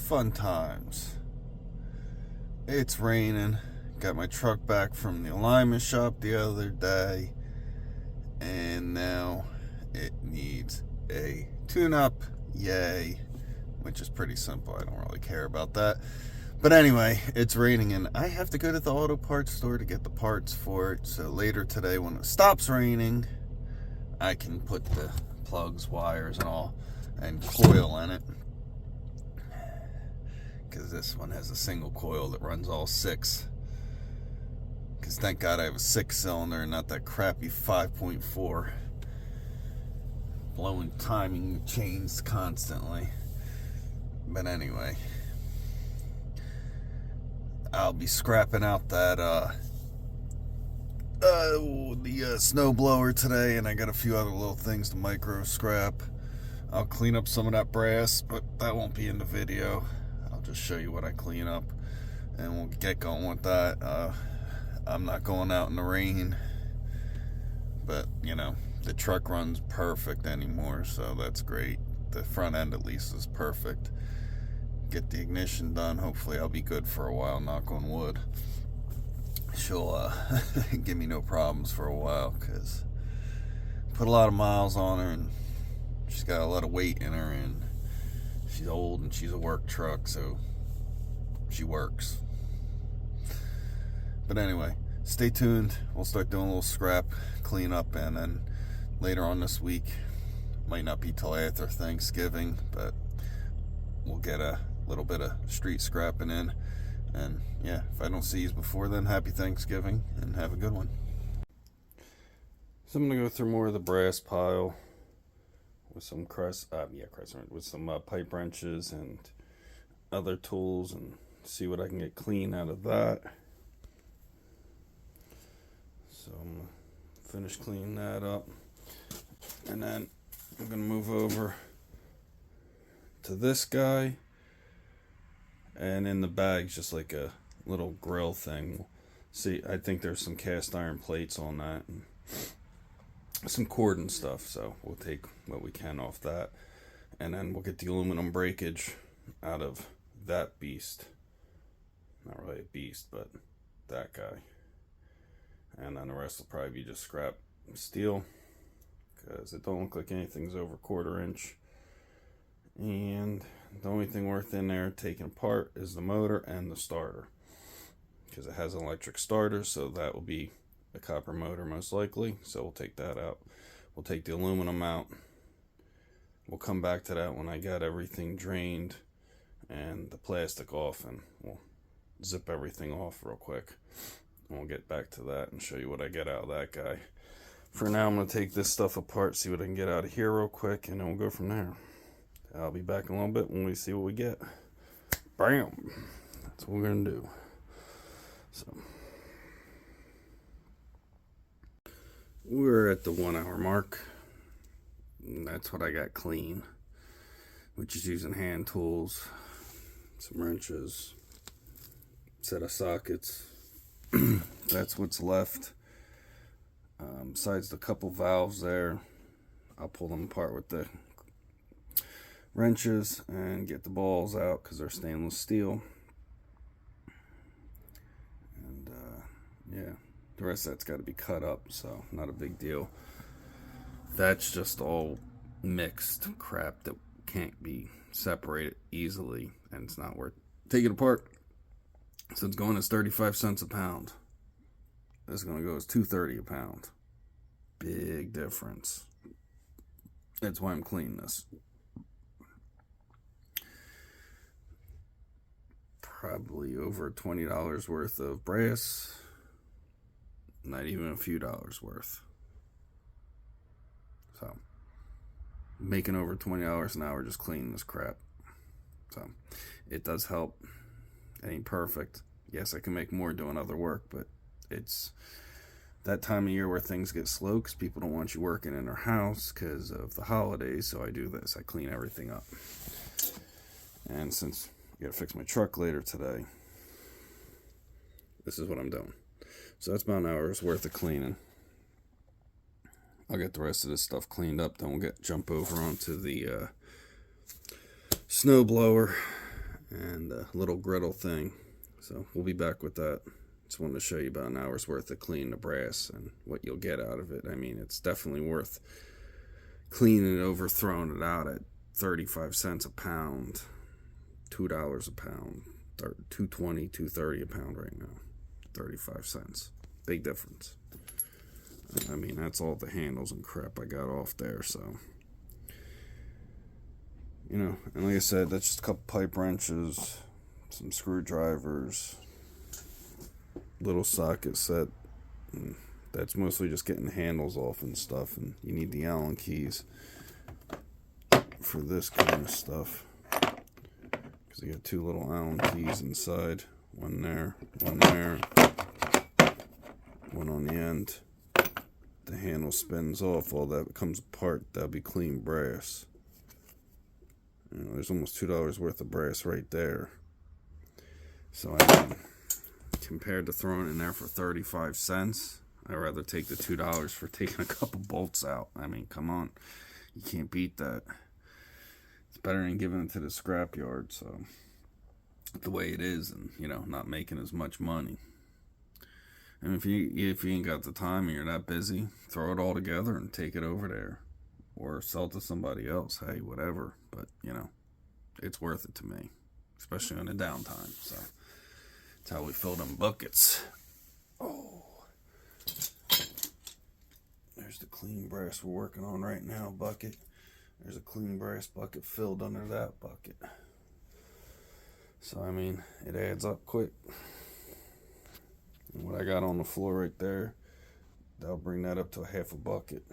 Fun times. It's raining. Got my truck back from the alignment shop the other day, and now it needs a tune-up. Yay. Which is pretty simple. I don't really care about that. But anyway, it's raining and I have to go to the auto parts store to get the parts for it. So later today, when it stops raining, I can put the plugs, wires, and all, and coil in it. Because this one has a single coil that runs all 6. Because thank God I have a 6-cylinder and not that crappy 5.4. Blowing timing chains constantly. But anyway, I'll be scrapping out that the snow blower today, and I got a few other little things to micro scrap. I'll clean up some of that brass, but that won't be in the video. I'll just show you what I clean up, and we'll get going with that. I'm not going out in the rain, but you know, the truck runs perfect anymore, so that's great. The front end at least is perfect. Get the ignition done. Hopefully I'll be good for a while, knock on wood. She'll give me no problems for a while, because put a lot of miles on her and she's got a lot of weight in her, and she's old and she's a work truck, so she works. But anyway, stay tuned. We'll start doing a little scrap cleanup, and then later on this week, might not be till after Thanksgiving, but we'll get a little bit of street scrapping in. And yeah, if I don't see you before then, happy Thanksgiving and have a good one. So I'm gonna go through more of the brass pile with some with some pipe wrenches and other tools, and see what I can get clean out of that. So I'm gonna finish cleaning that up, and then I'm gonna move over to this guy, and in the bag's just like a little grill thing. See, I think there's some cast iron plates on that and some cord and stuff, so we'll take what we can off that, and then we'll get the aluminum breakage out of that beast. Not really a beast, but that guy. And then the rest will probably be just scrap steel, because it don't look like anything's over 1/4 inch. And the only thing worth in there taking apart is the motor and the starter, because it has an electric starter, so that will be a copper motor most likely, so we'll take that out. We'll take the aluminum out. We'll come back to that when I got everything drained and the plastic off, and we'll zip everything off real quick, and we'll get back to that and show you what I get out of that guy. For now, I'm going to take this stuff apart, see what I can get out of here real quick, and then we'll go from there. I'll be back in a little bit when we see what we get. Bam! That's what we're going to do. So, we're at the 1 hour mark. And that's what I got clean, which is using hand tools, some wrenches, set of sockets. That's what's left. Besides the couple valves there, I'll pull them apart with the wrenches and get the balls out, because they're stainless steel. And yeah, the rest of that's got to be cut up, so not a big deal. That's just all mixed crap that can't be separated easily, and it's not worth taking apart. So it's going as 35 cents a pound. This is going to go as $2.30 a pound. Big difference. That's why I'm cleaning this. Probably over $20 worth of brass. Not even a few dollars worth. So, making over $20 an hour just cleaning this crap. So, it does help. It ain't perfect. Yes, I can make more doing other work, but it's that time of year where things get slow because people don't want you working in their house because of the holidays. So I do this. I clean everything up. And since I got to fix my truck later today, this is what I'm doing. So that's about an hour's worth of cleaning. I'll get the rest of this stuff cleaned up, then we'll jump over onto the snow blower and a little griddle thing. So we'll be back with that. Just wanted to show you about an hour's worth of cleaning the brass and what you'll get out of it. I mean, it's definitely worth cleaning it over, throwing it out at 35 cents a pound, $2 a pound, $2.20, $2.30 a pound right now, 35 cents. Big difference. I mean, that's all the handles and crap I got off there, so. You know, and like I said, that's just a couple pipe wrenches, some screwdrivers, little socket set. And that's mostly just getting the handles off and stuff, and you need the Allen keys for this kind of stuff. Because you got two little Allen keys inside, one there, one on the end. The handle spins off, all that comes apart, that'll be clean brass. You know, there's almost $2 worth of brass right there. So I mean, compared to throwing it in there for 35 cents, I'd rather take the $2 for taking a couple bolts out. I mean, come on. You can't beat that. It's better than giving it to the scrapyard, so the way it is, and you know, not making as much money. And if you ain't got the time and you're that busy, throw it all together and take it over there. Or sell it to somebody else. Hey, whatever. But, you know, it's worth it to me. Especially on the downtime. So, that's how we fill them buckets. Oh. There's the clean brass we're working on right now bucket. There's a clean brass bucket filled under that bucket. So, I mean, it adds up quick. And what I got on the floor right there, that'll bring that up to a half a bucket.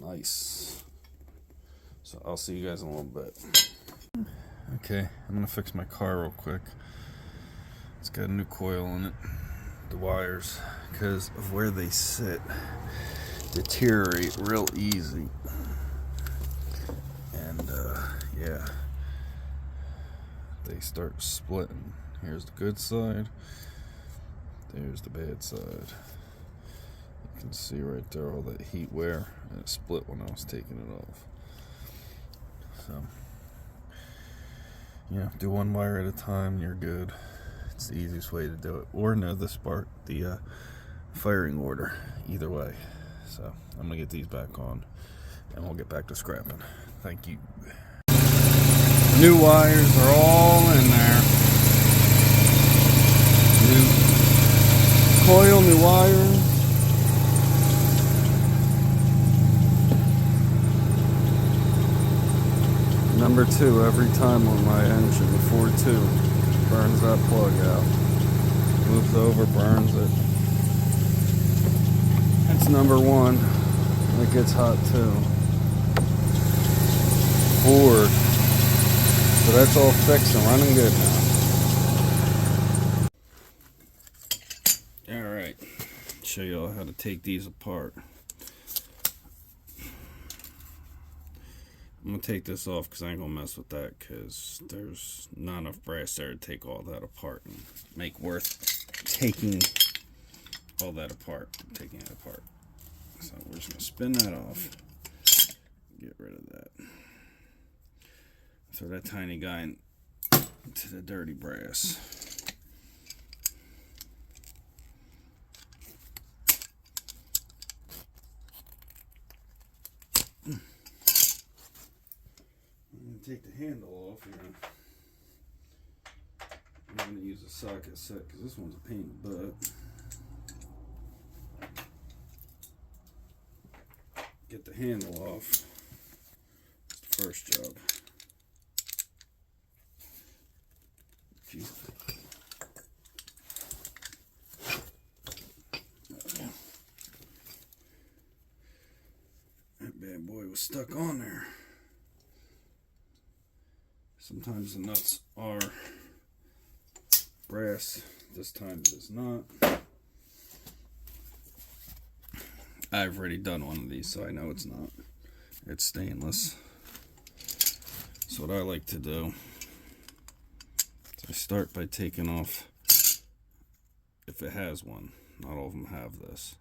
Nice. So I'll see you guys in a little bit. Okay, I'm gonna fix my car real quick. It's got a new coil in it. The wires, because of where they sit, deteriorate real easy. And yeah, they start splitting. Here's the good side. There's the bad side. You can see right there all that heat wear, and it split when I was taking it off. So, you know, do one wire at a time, you're good. It's the easiest way to do it. Or know this part, the firing order, either way. So, I'm going to get these back on, and we'll get back to scrapping. Thank you. New wires are all in there. New coil, new wire. Number 2 every time on my engine, the 4.2, burns that plug out. Moves over, burns it. That's number 1. It gets hot too. 4. So that's all fixed and running good now. Alright, show y'all how to take these apart. I'm going to take this off because I ain't going to mess with that, because there's not enough brass there to take all that apart and make worth taking all that apart, taking it apart. So we're just going to spin that off, get rid of that. Throw that tiny guy into the dirty brass. Take the handle off here. I'm going to use a socket set because this one's a pain in the butt. Get the handle off. That's the first job. Jeez. That bad boy was stuck on there. Sometimes the nuts are brass, this time it is not. I've already done one of these, so I know it's not. It's stainless. So what I like to do is I start by taking off, if it has one, not all of them have this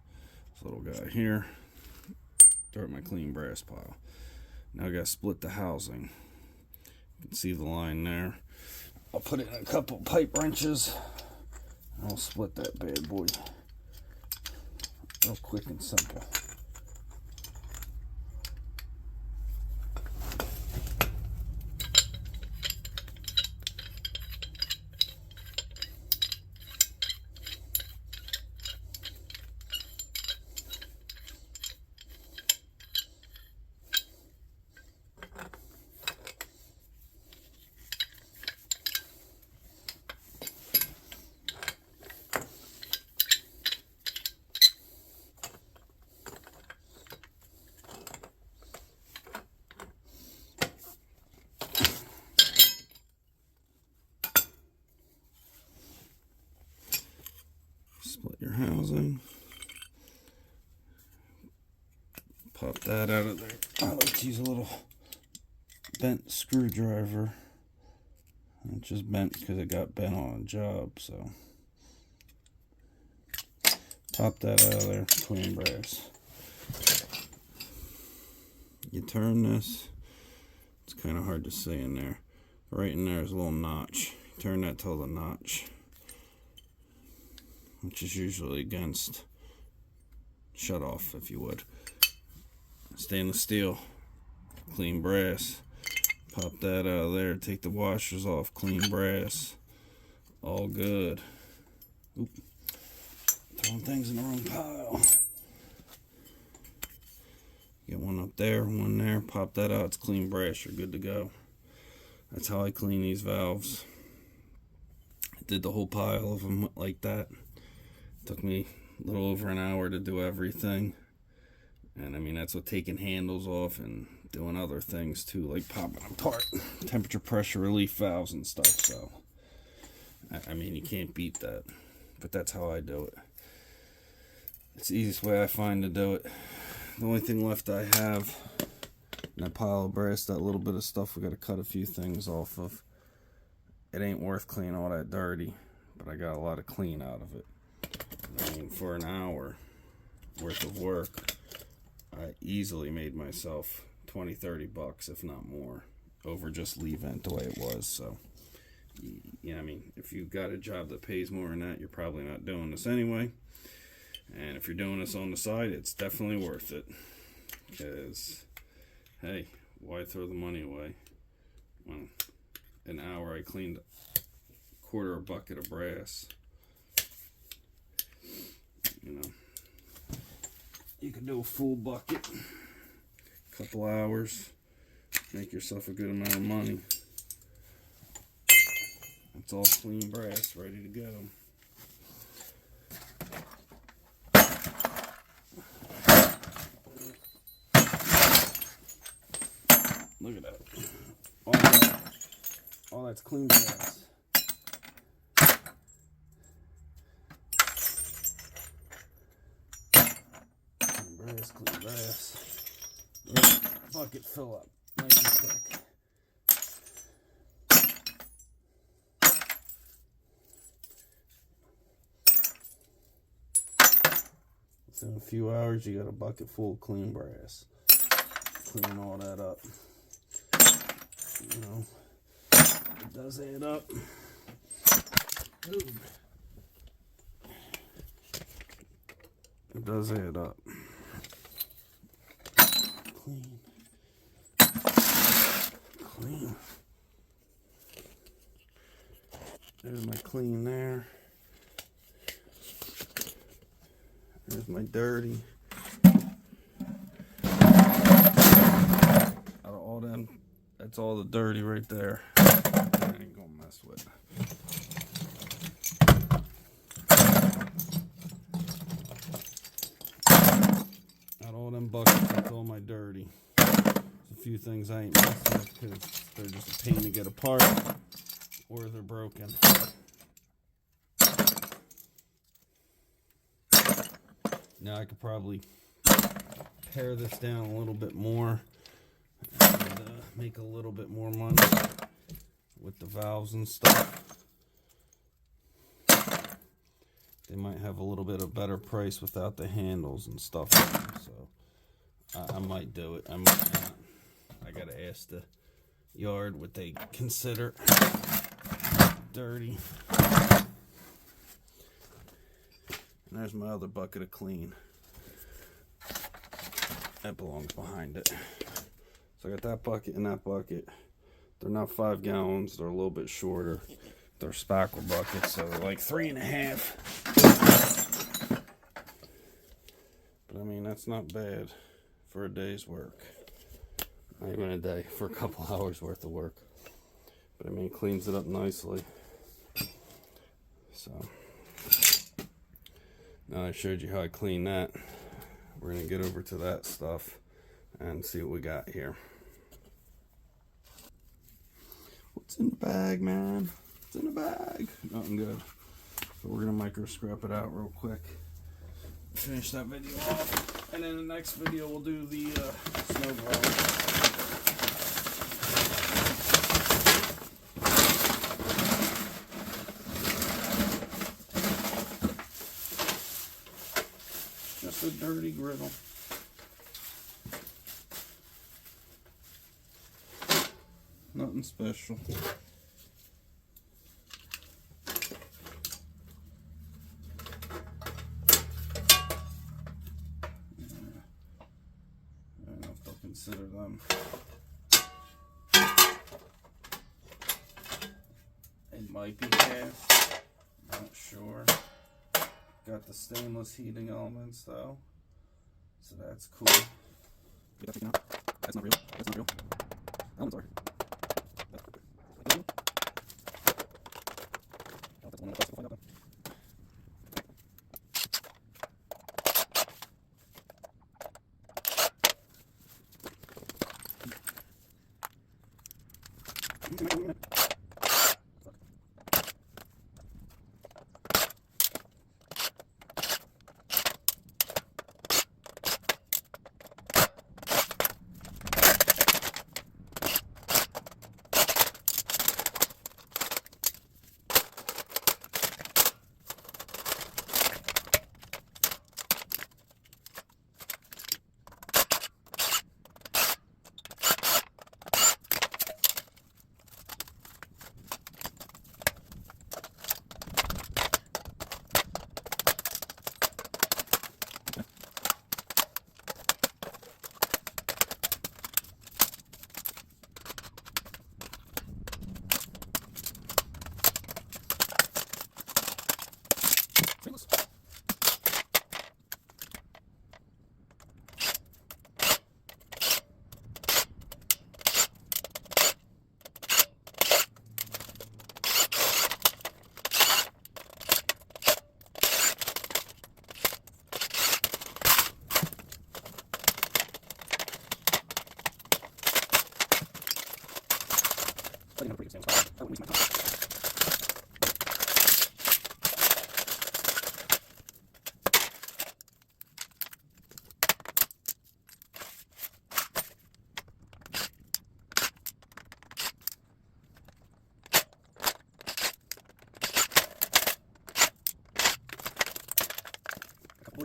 little guy here, throw it in my clean brass pile. Now I gotta split the housing. can see the line there. I'll put in a couple pipe wrenches. I'll split that bad boy. Real quick and simple. Split your housing. Pop that out of there. I like to use a little bent screwdriver. It just bent because it got bent on a job, so pop that out of there, clean brass. You turn this, it's kind of hard to see in there. Right in there is a little notch. Turn that till the notch, which is usually against shut off, if you would. Stainless steel, clean brass. Pop that out of there, take the washers off, clean brass. All good. Oop. Throwing things in the wrong pile. Get one up there, one there, pop that out, it's clean brass, you're good to go. That's how I clean these valves. I did the whole pile of them like that. Took me a little over an hour to do everything. And I mean, that's with taking handles off and doing other things too, like popping apart temperature pressure relief valves and stuff. So, I mean, you can't beat that. But that's how I do it. It's the easiest way I find to do it. The only thing left I have in that pile of brass, that little bit of stuff we got to cut a few things off of. It ain't worth cleaning all that dirty, but I got a lot of clean out of it. I mean, for an hour worth of work, I easily made myself 20-30 bucks, if not more, over just leave vent the way it was. So, yeah, I mean, if you've got a job that pays more than that, you're probably not doing this anyway. And if you're doing this on the side, it's definitely worth it. Because, hey, why throw the money away? When an hour I cleaned a quarter of a bucket of brass. You know, you can do a full bucket, couple hours, make yourself a good amount of money. It's all clean brass, ready to go. Look at that. All that's clean brass. Clean brass. Bucket fill up nice and quick. Within a few hours, you got a bucket full of clean brass. Clean all that up. You know, it does add up. Ooh. It does add up. Clean. Clean. There's my clean there. There's my dirty. Out of all them, that's all the dirty right there. I ain't gonna mess with. Out of all them buckets, that's all my dirty. There's a few things I ain't messing with because they're just a pain to get apart or they're broken. Now I could probably pare this down a little bit more and make a little bit more money with the valves and stuff. They might have a little bit of better price without the handles and stuff. So I might do it. I might not. I gotta ask the yard what they consider dirty. And there's my other bucket of clean. That belongs behind it. So I got that bucket and that bucket. They're not 5 gallons, they're a little bit shorter. They're spackle buckets, so they're like 3.5. But I mean, that's not bad for a day's work. Not even a day, for a couple hours worth of work. But I mean, it cleans it up nicely. So, now I showed you how I clean that. We're gonna get over to that stuff and see what we got here. What's in the bag, man? What's in the bag? Nothing good. So we're gonna micro scrap it out real quick. Finish that video off, and in the next video we'll do the snow blower. Just a dirty griddle. Nothing special. I don't know if they'll consider them. It might be gas. Not sure. Got the stainless heating elements though, so that's cool. That's not real. That's not real. Elements are. That's one of the best. We'll find out then.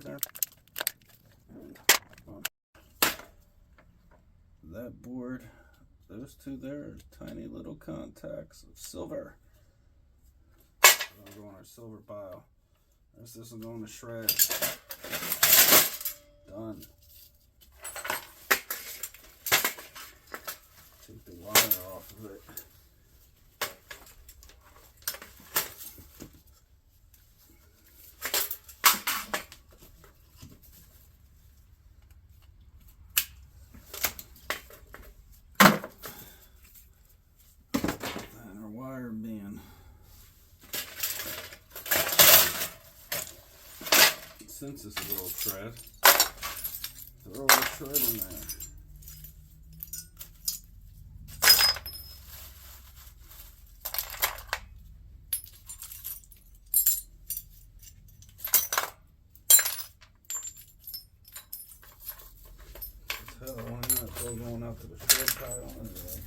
There. That board, those two there are tiny little contacts of silver. That'll go on our silver pile. This will go in the shred. Done. Take the wire off of it. Since it's a little shred, throw a shred in there. Hell, why not? It's all going out to the shred pile anyway.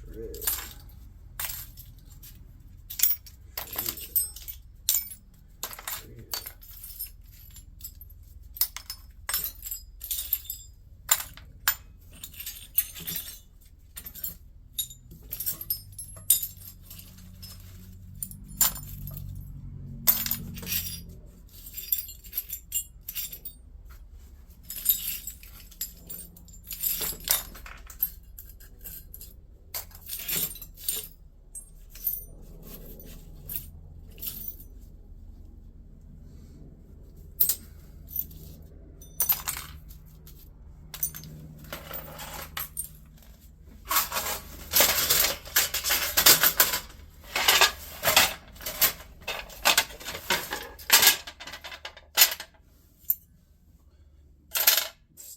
Shred.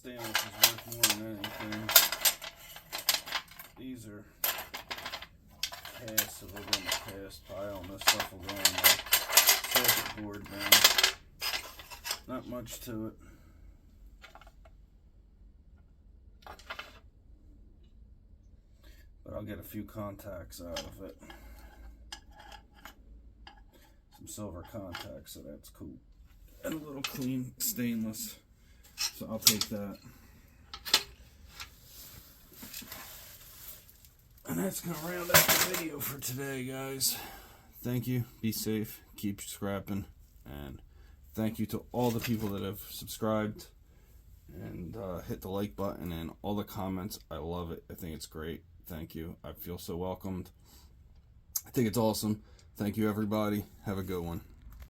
stainless is worth more than anything. These are cast, so they'll go in the cast pile, and this stuff will go in the circuit board bin. Not much to it. But I'll get a few contacts out of it. Some silver contacts, so that's cool. And a little clean stainless, so I'll take that. And that's gonna round out the video for today, guys. Thank you, be safe, keep scrapping, and thank you to all the people that have subscribed and hit the like button and all the comments. I love it. I think it's great. Thank you. I feel so welcomed. I think it's awesome. Thank you, everybody. Have a good one.